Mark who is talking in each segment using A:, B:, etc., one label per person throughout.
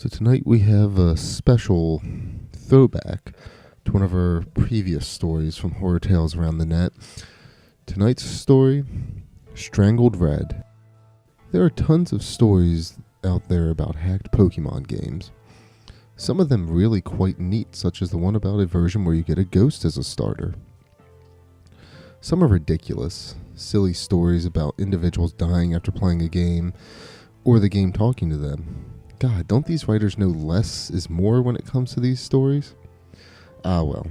A: So tonight we have a special throwback to one of our previous stories from Horror Tales Around the Net. Tonight's story, Strangled Red. There are tons of stories out there about hacked Pokemon games. Some of them really quite neat, such as the one about a version where you get a ghost as a starter. Some are ridiculous, silly stories about individuals dying after playing a game, or the game talking to them. God, don't these writers know less is more when it comes to these stories? Ah well,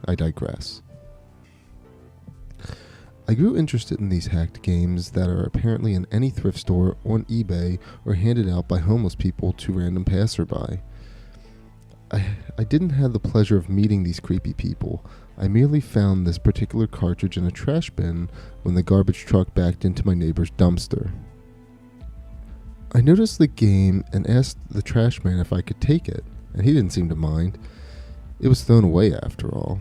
A: I digress. I grew interested in these hacked games that are apparently in any thrift store, on eBay, or handed out by homeless people to random passerby. I didn't have the pleasure of meeting these creepy people. I merely found this particular cartridge in a trash bin when the garbage truck backed into my neighbor's dumpster. I noticed the game and asked the trash man if I could take it, and he didn't seem to mind. It was thrown away after all.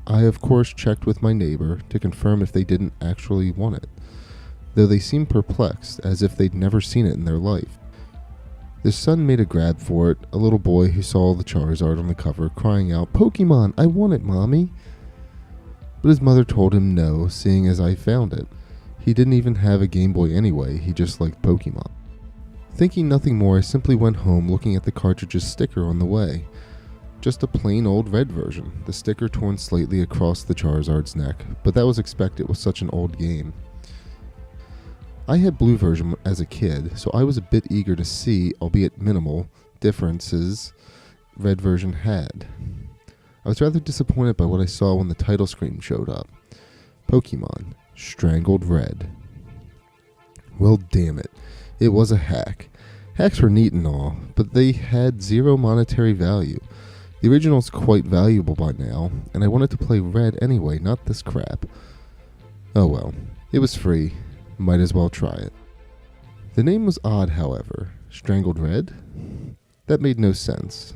A: I of course checked with my neighbor to confirm if they didn't actually want it, though they seemed perplexed as if they'd never seen it in their life. Their son made a grab for it, a little boy who saw the Charizard on the cover crying out, "Pokemon, I want it, Mommy!" But his mother told him no, seeing as I found it. He didn't even have a Game Boy anyway, he just liked Pokemon. Thinking nothing more, I simply went home looking at the cartridge's sticker on the way. Just a plain old red version, the sticker torn slightly across the Charizard's neck, but that was expected with such an old game. I had blue version as a kid, so I was a bit eager to see, albeit minimal, differences red version had. I was rather disappointed by what I saw when the title screen showed up. Pokemon, Strangled Red. Well, damn it. It was a hack. Hacks were neat and all, but they had zero monetary value. The original's quite valuable by now, and I wanted to play Red anyway, not this crap. Oh well, it was free. Might as well try it. The name was odd, however. Strangled Red? That made no sense.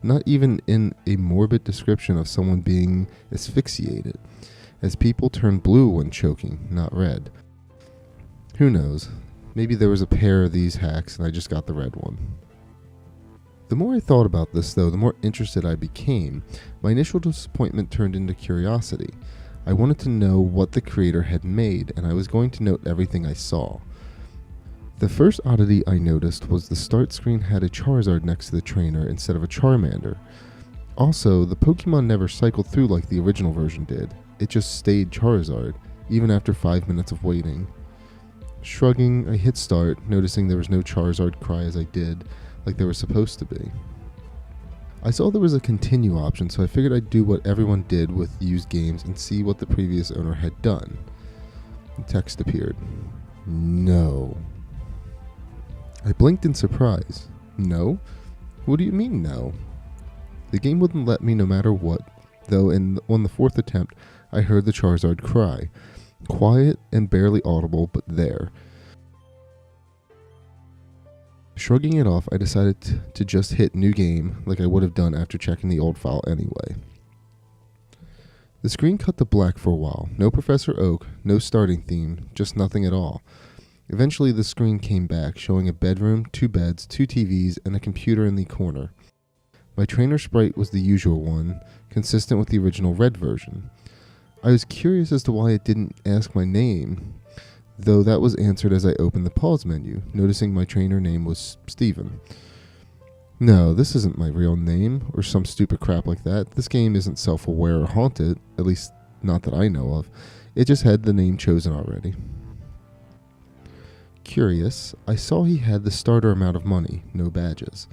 A: Not even in a morbid description of someone being asphyxiated, as people turn blue when choking, not red. Who knows? Maybe there was a pair of these hacks and I just got the red one. The more I thought about this, though, the more interested I became. My initial disappointment turned into curiosity. I wanted to know what the creator had made, and I was going to note everything I saw. The first oddity I noticed was the start screen had a Charizard next to the trainer instead of a Charmander. Also, the Pokemon never cycled through like the original version did. It just stayed Charizard, even after 5 minutes of waiting. Shrugging, I hit start, noticing there was no Charizard cry as I did, like there was supposed to be. I saw there was a continue option, so I figured I'd do what everyone did with used games and see what the previous owner had done. The text appeared. No. I blinked in surprise. No? What do you mean no? The game wouldn't let me no matter what, though on the fourth attempt I heard the Charizard cry. Quiet and barely audible, but there. Shrugging it off, I decided to just hit new game like I would have done after checking the old file anyway. The screen cut to black for a while. No Professor Oak, no starting theme, just nothing at all. Eventually the screen came back, showing a bedroom, 2 beds, 2 TVs, and a computer in the corner. My trainer sprite was the usual one, consistent with the original red version. I was curious as to why it didn't ask my name, though that was answered as I opened the pause menu, noticing my trainer name was Steven. No, this isn't my real name, or some stupid crap like that. This game isn't self-aware or haunted, at least not that I know of. It just had the name chosen already. Curious, I saw he had the starter amount of money, no badges.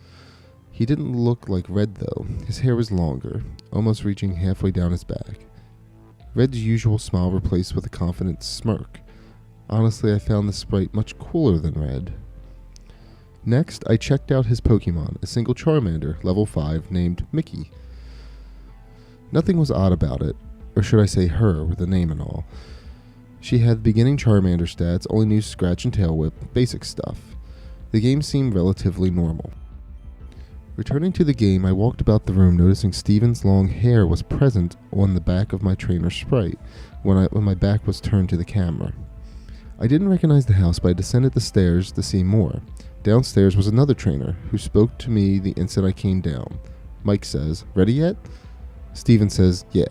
A: He didn't look like Red though. His hair was longer, almost reaching halfway down his back. Red's usual smile replaced with a confident smirk. Honestly, I found the sprite much cooler than Red. Next, I checked out his Pokemon, a single Charmander, level 5, named Mickey. Nothing was odd about it, or should I say her, with the name and all. She had beginning Charmander stats, only knew Scratch and Tail Whip, basic stuff. The game seemed relatively normal. Returning to the game, I walked about the room noticing Steven's long hair was present on the back of my trainer's sprite when my back was turned to the camera. I didn't recognize the house, but I descended the stairs to see more. Downstairs was another trainer, who spoke to me the instant I came down. Mike says, "Ready yet?" Steven says, "Yeah."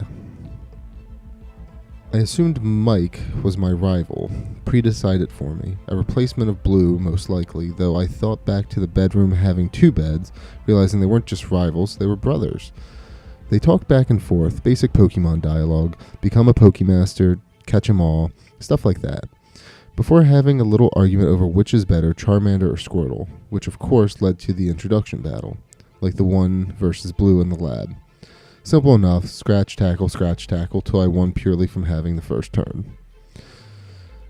A: I assumed Mike was my rival, pre-decided for me, a replacement of Blue most likely, though I thought back to the bedroom having 2 beds, realizing they weren't just rivals, they were brothers. They talked back and forth, basic Pokemon dialogue, become a Pokemaster, catch 'em all, stuff like that, before having a little argument over which is better, Charmander or Squirtle, which of course led to the introduction battle, like the one versus Blue in the lab. Simple enough, scratch, tackle, till I won purely from having the first turn.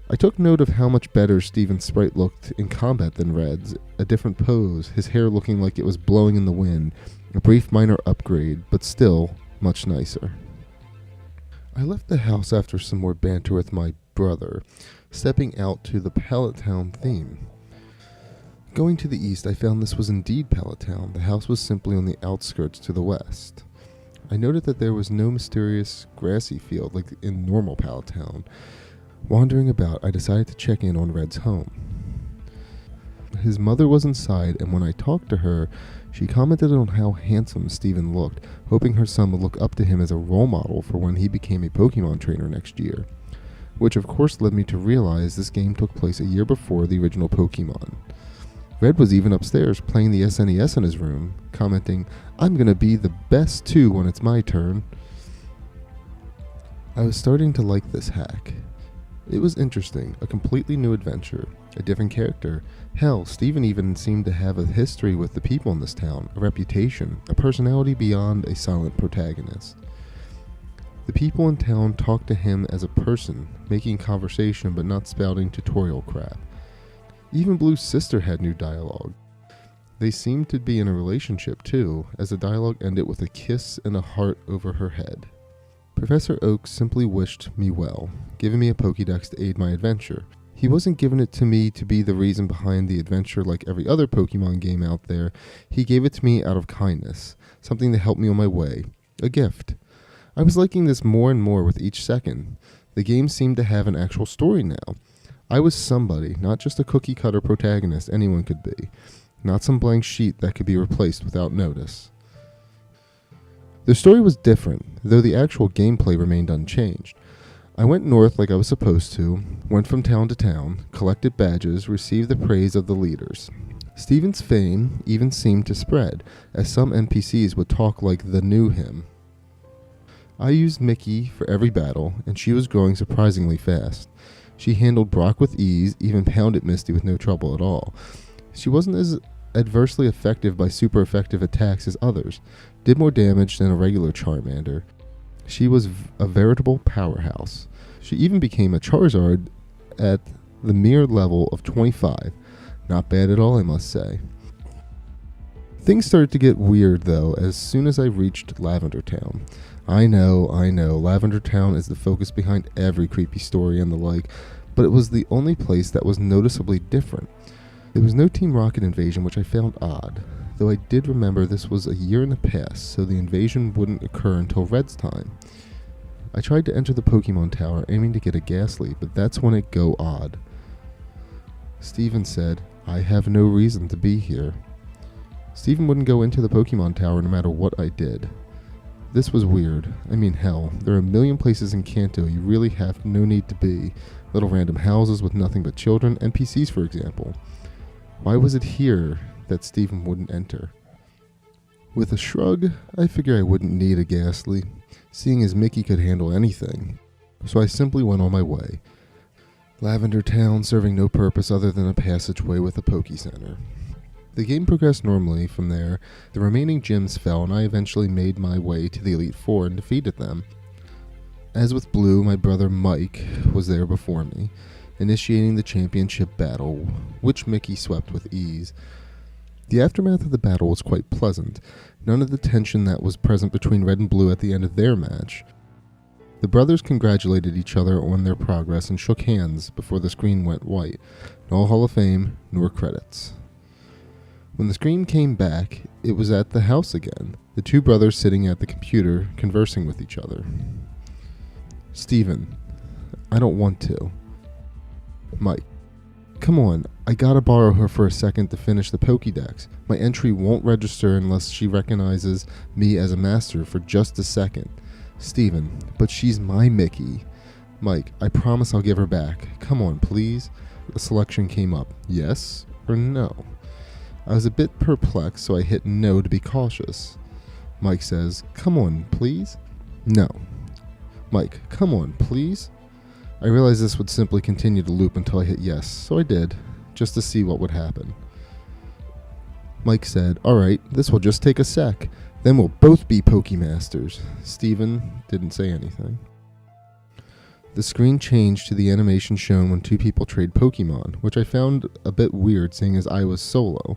A: I took note of how much better Steven's sprite looked in combat than Red's, a different pose, his hair looking like it was blowing in the wind, a brief minor upgrade, but still much nicer. I left the house after some more banter with my brother, stepping out to the Lavender Town theme. Going to the east, I found this was indeed Lavender Town. The house was simply on the outskirts to the west. I noted that there was no mysterious grassy field like in normal Lavender Town. Wandering about, I decided to check in on Red's home. His mother was inside, and when I talked to her, she commented on how handsome Steven looked, hoping her son would look up to him as a role model for when he became a Pokemon trainer next year. Which of course led me to realize this game took place a year before the original Pokemon. Red was even upstairs playing the SNES in his room, commenting, "I'm gonna be the best too when it's my turn." I was starting to like this hack. It was interesting, a completely new adventure, a different character. Hell, Steven even seemed to have a history with the people in this town, a reputation, a personality beyond a silent protagonist. The people in town talked to him as a person, making conversation but not spouting tutorial crap. Even Blue's sister had new dialogue. They seemed to be in a relationship too, as the dialogue ended with a kiss and a heart over her head. Professor Oak simply wished me well, giving me a Pokédex to aid my adventure. He wasn't giving it to me to be the reason behind the adventure like every other Pokemon game out there. He gave it to me out of kindness, something to help me on my way, a gift. I was liking this more and more with each second. The game seemed to have an actual story now. I was somebody, not just a cookie-cutter protagonist anyone could be, not some blank sheet that could be replaced without notice. The story was different, though the actual gameplay remained unchanged. I went north like I was supposed to, went from town to town, collected badges, received the praise of the leaders. Steven's fame even seemed to spread, as some NPCs would talk like the new him. I used Mickey for every battle, and she was growing surprisingly fast. She handled Brock with ease, even pounded Misty with no trouble at all. She wasn't as adversely effective by super effective attacks as others, did more damage than a regular Charmander. She was a veritable powerhouse. She even became a Charizard at the mere level of 25. Not bad at all, I must say. Things started to get weird though as soon as I reached Lavender Town. I know, Lavender Town is the focus behind every creepy story and the like, but it was the only place that was noticeably different. There was no Team Rocket invasion, which I found odd, though I did remember this was a year in the past, so the invasion wouldn't occur until Red's time. I tried to enter the Pokemon Tower, aiming to get a Ghastly, but that's when it go odd. Steven said, "I have no reason to be here." Steven wouldn't go into the Pokemon Tower no matter what I did. This was weird. I mean, hell, there are a million places in Kanto you really have no need to be. Little random houses with nothing but children, NPCs for example. Why was it here that Steven wouldn't enter? With a shrug, I figured I wouldn't need a Ghastly, seeing as Mickey could handle anything. So I simply went on my way. Lavender Town serving no purpose other than a passageway with a Poke Center. The game progressed normally from there. The remaining gyms fell, and I eventually made my way to the Elite Four and defeated them. As with Blue, my brother Mike was there before me, initiating the championship battle, which Mickey swept with ease. The aftermath of the battle was quite pleasant, none of the tension that was present between Red and Blue at the end of their match. The brothers congratulated each other on their progress and shook hands before the screen went white. No Hall of Fame, nor credits. When the screen came back, it was at the house again, the two brothers sitting at the computer, conversing with each other. "Steven, I don't want to." Mike, Come on, I gotta borrow her for a second to finish the Pokédex. My entry won't register unless she recognizes me as a master for just a second. Steven, but she's my Mickey. Mike, I promise I'll give her back. Come on, please. The selection came up. Yes or no? I was a bit perplexed, so I hit no to be cautious. Mike says, come on, please. No. Mike, come on, please. I realized this would simply continue to loop until I hit yes, so I did, just to see what would happen. Mike said, alright, this will just take a sec. Then we'll both be Pokemasters. Steven didn't say anything. The screen changed to the animation shown when two people trade Pokemon, which I found a bit weird seeing as I was solo.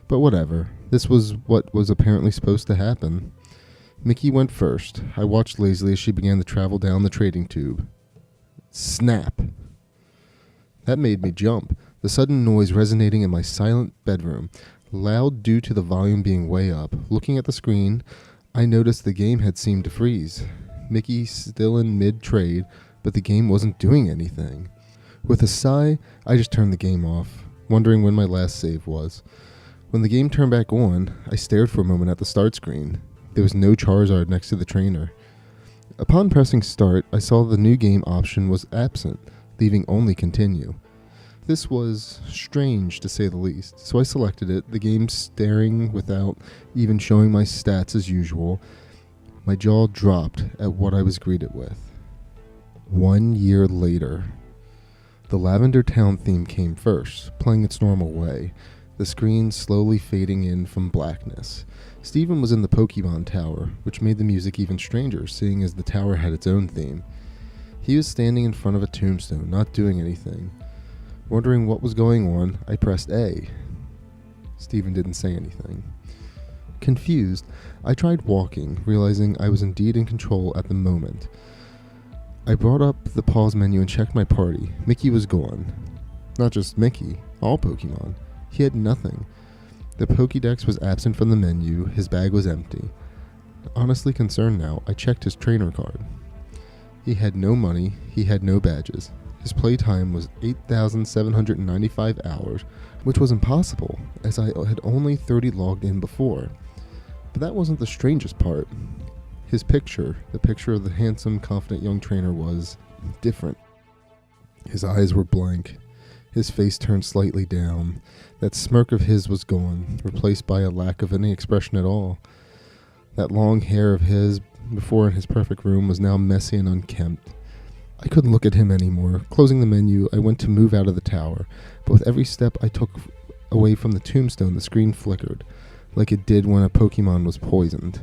A: But whatever, this was what was apparently supposed to happen. Mickey went first. I watched lazily as she began to travel down the trading tube. Snap! That made me jump, the sudden noise resonating in my silent bedroom, loud due to the volume being way up. Looking at the screen, I noticed the game had seemed to freeze. Mickey still in mid-trade, but the game wasn't doing anything. With a sigh, I just turned the game off, wondering when my last save was. When the game turned back on, I stared for a moment at the start screen. There was no Charizard next to the trainer. Upon pressing start, I saw the new game option was absent, leaving only continue. This was strange to say the least, so I selected it, the game staring without even showing my stats as usual. My jaw dropped at what I was greeted with. 1 year later. The Lavender Town theme came first, playing its normal way, the screen slowly fading in from blackness. Steven was in the Pokemon Tower, which made the music even stranger, seeing as the tower had its own theme. He was standing in front of a tombstone, not doing anything. Wondering what was going on, I pressed A. Steven didn't say anything. Confused, I tried walking, realizing I was indeed in control at the moment. I brought up the pause menu and checked my party. Mickey was gone. Not just Mickey, all Pokemon. He had nothing. The Pokédex was absent from the menu, his bag was empty. Honestly concerned now, I checked his trainer card. He had no money, he had no badges. His playtime was 8,795 hours, which was impossible, as I had only 30 logged in before. But that wasn't the strangest part. His picture, the picture of the handsome, confident young trainer, was different. His eyes were blank. His face turned slightly down. That smirk of his was gone, replaced by a lack of any expression at all. That long hair of his, before in his perfect room, was now messy and unkempt. I couldn't look at him anymore. Closing the menu, I went to move out of the tower, but with every step I took away from the tombstone, the screen flickered, like it did when a Pokemon was poisoned.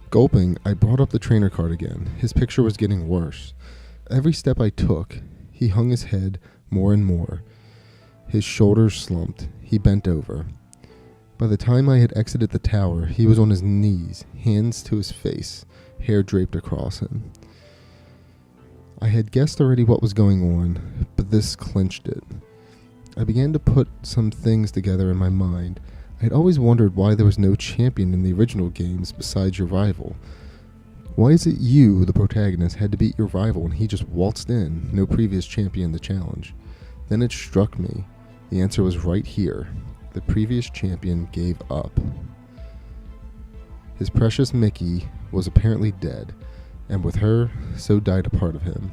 A: Gulping, I brought up the trainer card again. His picture was getting worse. Every step I took, he hung his head more and more. His shoulders slumped. He bent over. By the time I had exited the tower, he was on his knees, hands to his face, hair draped across him. I had guessed already what was going on, but this clinched it. I began to put some things together in my mind. I had always wondered why there was no champion in the original games besides your rival. Why is it you, the protagonist, had to beat your rival and he just waltzed in, no previous champion to challenge? Then it struck me. The answer was right here. The previous champion gave up. His precious Mickey was apparently dead, and with her, so died a part of him.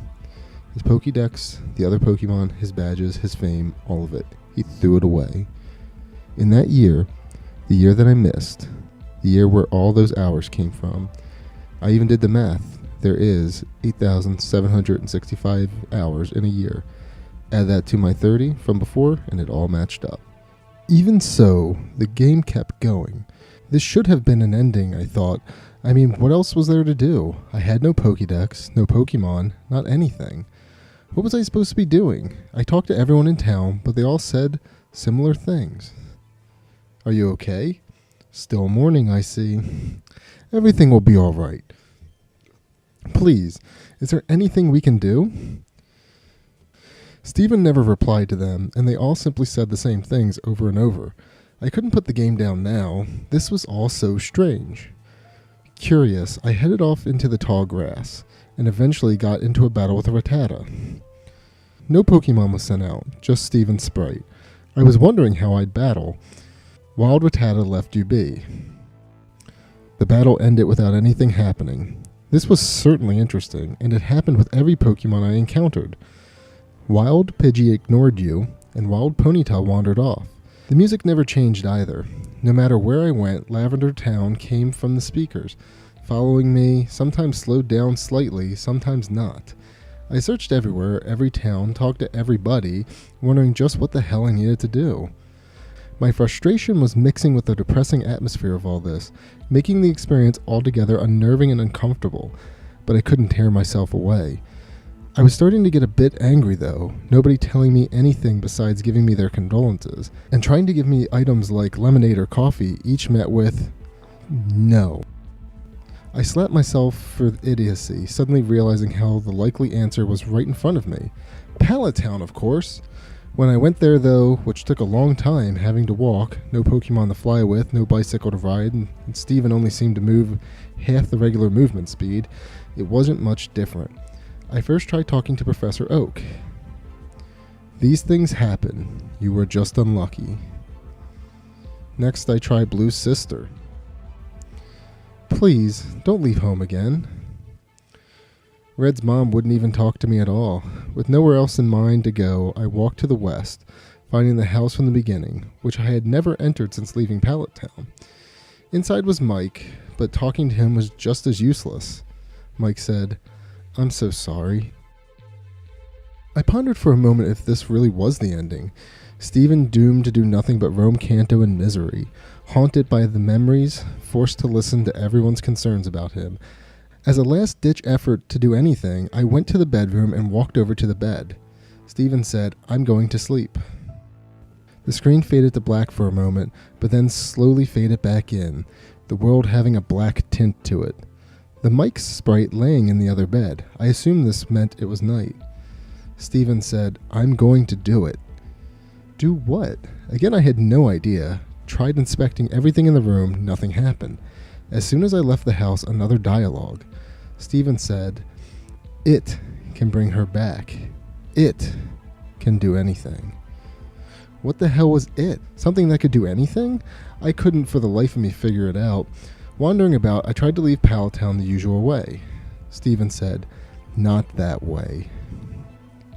A: His Pokédex, the other Pokemon, his badges, his fame, all of it. He threw it away. In that year, the year that I missed, the year where all those hours came from, I even did the math. There is 8,765 hours in a year. Add that to my 30 from before, and it all matched up. Even so, the game kept going. This should have been an ending, I thought. I mean, what else was there to do? I had no Pokédex, no Pokemon, not anything. What was I supposed to be doing? I talked to everyone in town, but they all said similar things. Are you okay? Still mourning, I see. Everything will be all right. Please, is there anything we can do? Steven never replied to them, and they all simply said the same things over and over. I couldn't put the game down now. This was all so strange. Curious, I headed off into the tall grass, and eventually got into a battle with a Rattata. No Pokemon was sent out, just Steven's sprite. I was wondering how I'd battle. Wild Rattata left you be. The battle ended without anything happening. This was certainly interesting, and it happened with every Pokemon I encountered. Wild Pidgey ignored you, and Wild Ponyta wandered off. The music never changed either. No matter where I went, Lavender Town came from the speakers, following me, sometimes slowed down slightly, sometimes not. I searched everywhere, every town, talked to everybody, wondering just what the hell I needed to do. My frustration was mixing with the depressing atmosphere of all this, making the experience altogether unnerving and uncomfortable, but I couldn't tear myself away. I was starting to get a bit angry though, nobody telling me anything besides giving me their condolences, and trying to give me items like lemonade or coffee, each met with, no. I slapped myself for idiocy, suddenly realizing how the likely answer was right in front of me. Pallet Town, of course! When I went there though, which took a long time, having to walk, no Pokemon to fly with, no bicycle to ride, and Steven only seemed to move half the regular movement speed, it wasn't much different. I first tried talking to Professor Oak. These things happen. You were just unlucky. Next I tried Blue's sister. Please, don't leave home again. Red's mom wouldn't even talk to me at all. With nowhere else in mind to go, I walked to the west, finding the house from the beginning, which I had never entered since leaving Pallet Town. Inside was Mike, but talking to him was just as useless. Mike said, "I'm so sorry." I pondered for a moment if this really was the ending. Steven doomed to do nothing but roam Kanto in misery, haunted by the memories, forced to listen to everyone's concerns about him. As a last-ditch effort to do anything, I went to the bedroom and walked over to the bed. Steven said, "I'm going to sleep." The screen faded to black for a moment, but then slowly faded back in, the world having a black tint to it. The Mike's sprite laying in the other bed. I assumed this meant it was night. Steven said, "I'm going to do it." Do what? Again, I had no idea. Tried inspecting everything in the room, nothing happened. As soon as I left the house, another dialogue. Steven said, "It can bring her back. It can do anything." What the hell was it? Something that could do anything? I couldn't for the life of me figure it out. Wandering about, I tried to leave Pallet Town the usual way. Steven said, "Not that way."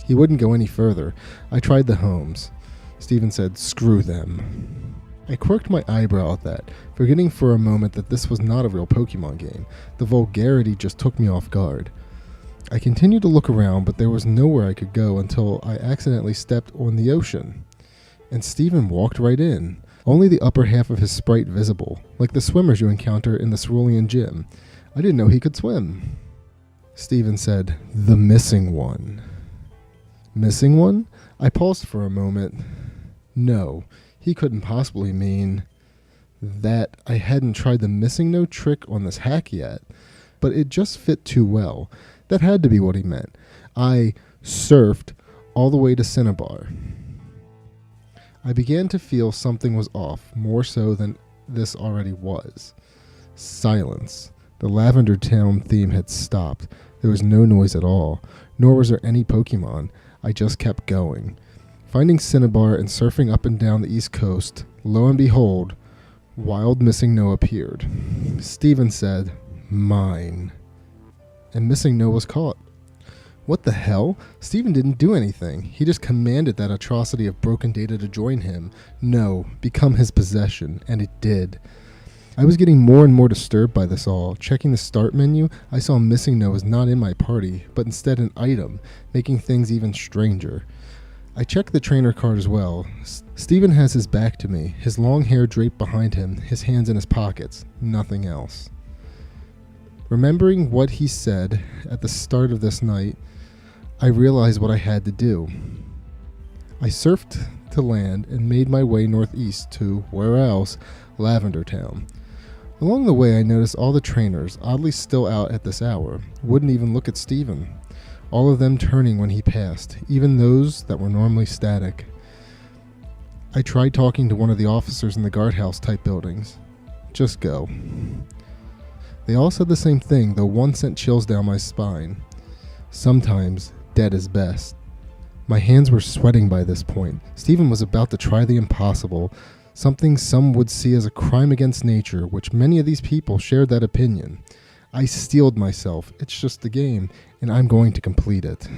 A: He wouldn't go any further. I tried the homes. Steven said, "Screw them." I quirked my eyebrow at that, forgetting for a moment that this was not a real Pokemon game. The vulgarity just took me off guard. I continued to look around, but there was nowhere I could go until I accidentally stepped on the ocean. And Steven walked right in, only the upper half of his sprite visible, like the swimmers you encounter in the Cerulean Gym. I didn't know he could swim. Steven said, "The missing one." Missing one? I paused for a moment. No. He couldn't possibly mean that I hadn't tried the missing no trick on this hack yet, but it just fit too well. That had to be what he meant. I surfed all the way to Cinnabar. I began to feel something was off, more so than this already was. Silence. The Lavender Town theme had stopped. There was no noise at all, nor was there any Pokemon. I just kept going. Finding Cinnabar and surfing up and down the east coast, lo and behold, Wild Missing No appeared. Steven said, "Mine." And Missing No was caught. What the hell? Steven didn't do anything. He just commanded that atrocity of broken data to join him. No, become his possession, and it did. I was getting more and more disturbed by this all. Checking the start menu, I saw Missing No was not in my party, but instead an item, making things even stranger. I checked the trainer card as well. Steven has his back to me, his long hair draped behind him, his hands in his pockets, nothing else. Remembering what he said at the start of this night, I realized what I had to do. I surfed to land and made my way northeast to, where else, Lavender Town. Along the way, I noticed all the trainers, oddly still out at this hour, wouldn't even look at Steven. All of them turning when he passed, even those that were normally static. I tried talking to one of the officers in the guardhouse type buildings. Just go. They all said the same thing, though one sent chills down my spine. Sometimes, dead is best. My hands were sweating by this point. Stephen was about to try the impossible, something some would see as a crime against nature, which many of these people shared that opinion. I steeled myself. It's just a game, and I'm going to complete it.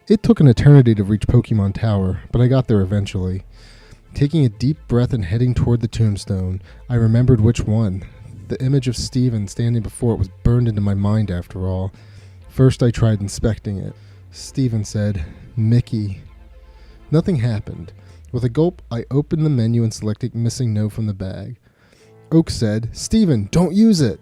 A: It took an eternity to reach Pokemon Tower, but I got there eventually. Taking a deep breath and heading toward the tombstone, I remembered which one. The image of Stephen standing before it was burned into my mind after all. First I tried inspecting it. Stephen said, "Mickey." Nothing happened. With a gulp, I opened the menu and selected Missing No from the bag. Oak said, "Stephen, don't use it!"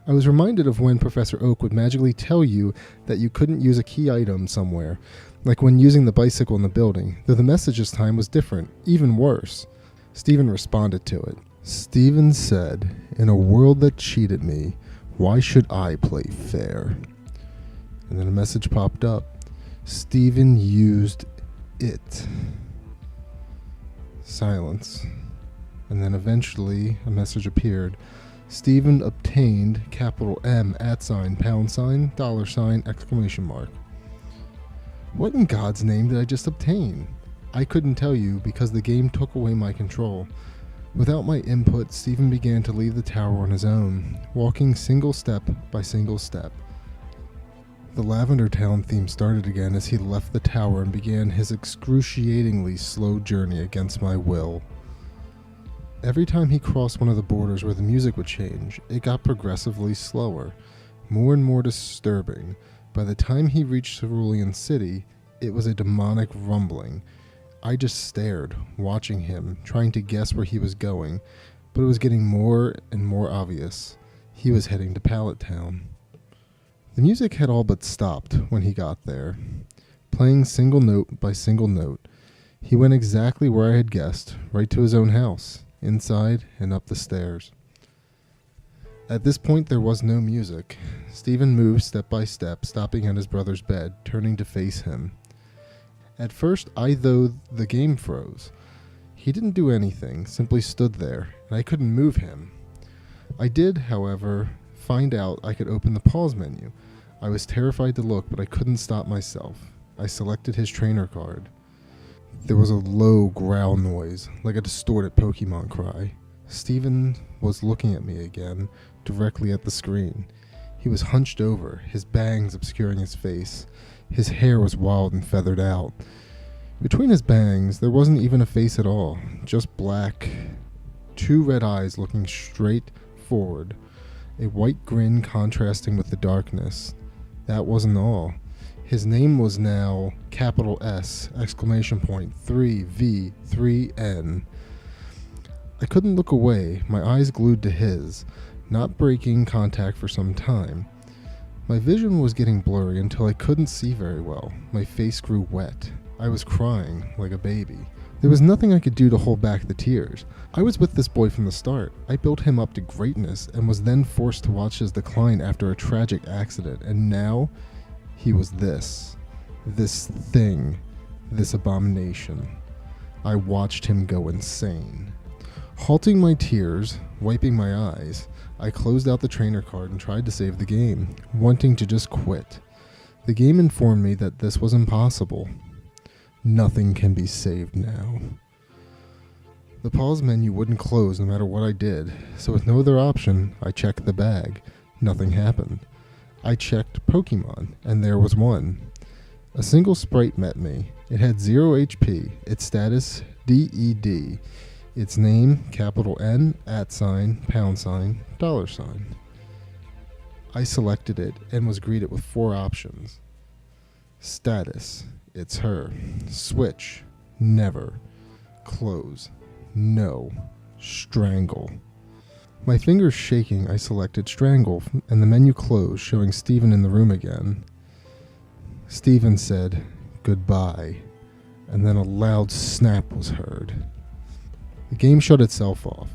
A: I was reminded of when Professor Oak would magically tell you that you couldn't use a key item somewhere, like when using the bicycle in the building, though the message this time was different, even worse. Stephen responded to it. Stephen said, "In a world that cheated me, why should I play fair?" And then a message popped up. Stephen used it. Silence. And then eventually a message appeared. Stephen obtained $M $! What in God's name did I just obtain? I couldn't tell you because the game took away my control. Without my input, Stephen began to leave the tower on his own, walking single step by single step. The Lavender Town theme started again as he left the tower and began his excruciatingly slow journey against my will. Every time he crossed one of the borders where the music would change, it got progressively slower, more and more disturbing. By the time he reached Cerulean City, it was a demonic rumbling. I just stared, watching him, trying to guess where he was going, but it was getting more and more obvious. He was heading to Pallet Town. The music had all but stopped when he got there. Playing single note by single note, he went exactly where I had guessed, right to his own house, inside and up the stairs. At this point there was no music. Stephen moved step by step, stopping at his brother's bed, turning to face him. At first, though the game froze. He didn't do anything, simply stood there, and I couldn't move him. I did, however, find out I could open the pause menu. I was terrified to look, but I couldn't stop myself. I selected his trainer card. There was a low growl noise, like a distorted Pokemon cry. Stephen was looking at me again, directly at the screen. He was hunched over, his bangs obscuring his face. His hair was wild and feathered out. Between his bangs, there wasn't even a face at all, just black. 2 red eyes looking straight forward, a white grin contrasting with the darkness. That wasn't all. His name was now S! 3V 3N. I couldn't look away, my eyes glued to his, not breaking contact for some time. My vision was getting blurry until I couldn't see very well. My face grew wet. I was crying like a baby. There was nothing I could do to hold back the tears. I was with this boy from the start. I built him up to greatness and was then forced to watch his decline after a tragic accident, and now he was this thing, this abomination. I watched him go insane. Halting my tears, wiping my eyes, I closed out the trainer card and tried to save the game, wanting to just quit. The game informed me that this was impossible. Nothing can be saved now. The pause menu wouldn't close no matter what I did, so with no other option, I checked the bag. Nothing happened. I checked Pokemon, and there was one. A single sprite met me. It had 0 HP, its status DED, its name N $. I selected it and was greeted with 4 options. Status, it's her. Switch, never. Close, no. Strangle. My fingers shaking, I selected Strangle, and the menu closed, showing Stephen in the room again. Stephen said, "Goodbye," and then a loud snap was heard. The game shut itself off.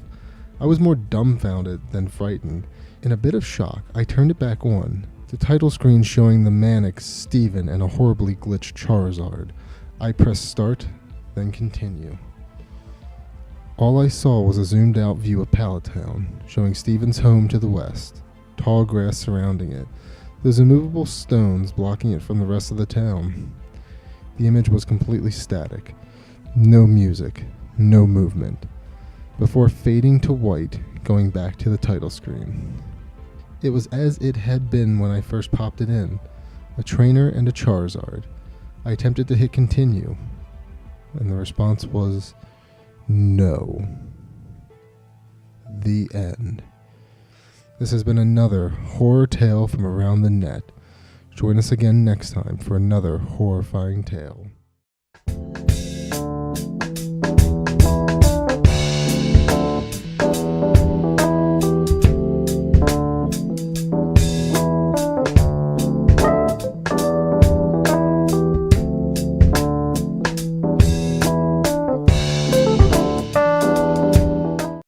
A: I was more dumbfounded than frightened. In a bit of shock, I turned it back on, the title screen showing the manic Stephen and a horribly glitched Charizard. I pressed start, then continue. All I saw was a zoomed out view of Pallet Town, showing Stephen's home to the west, tall grass surrounding it, those immovable stones blocking it from the rest of the town. The image was completely static. No music, no movement, before fading to white, going back to the title screen. It was as it had been when I first popped it in, a trainer and a Charizard. I attempted to hit continue, and the response was no. The end. This has been another horror tale from around the net. Join us again next time for another horrifying tale.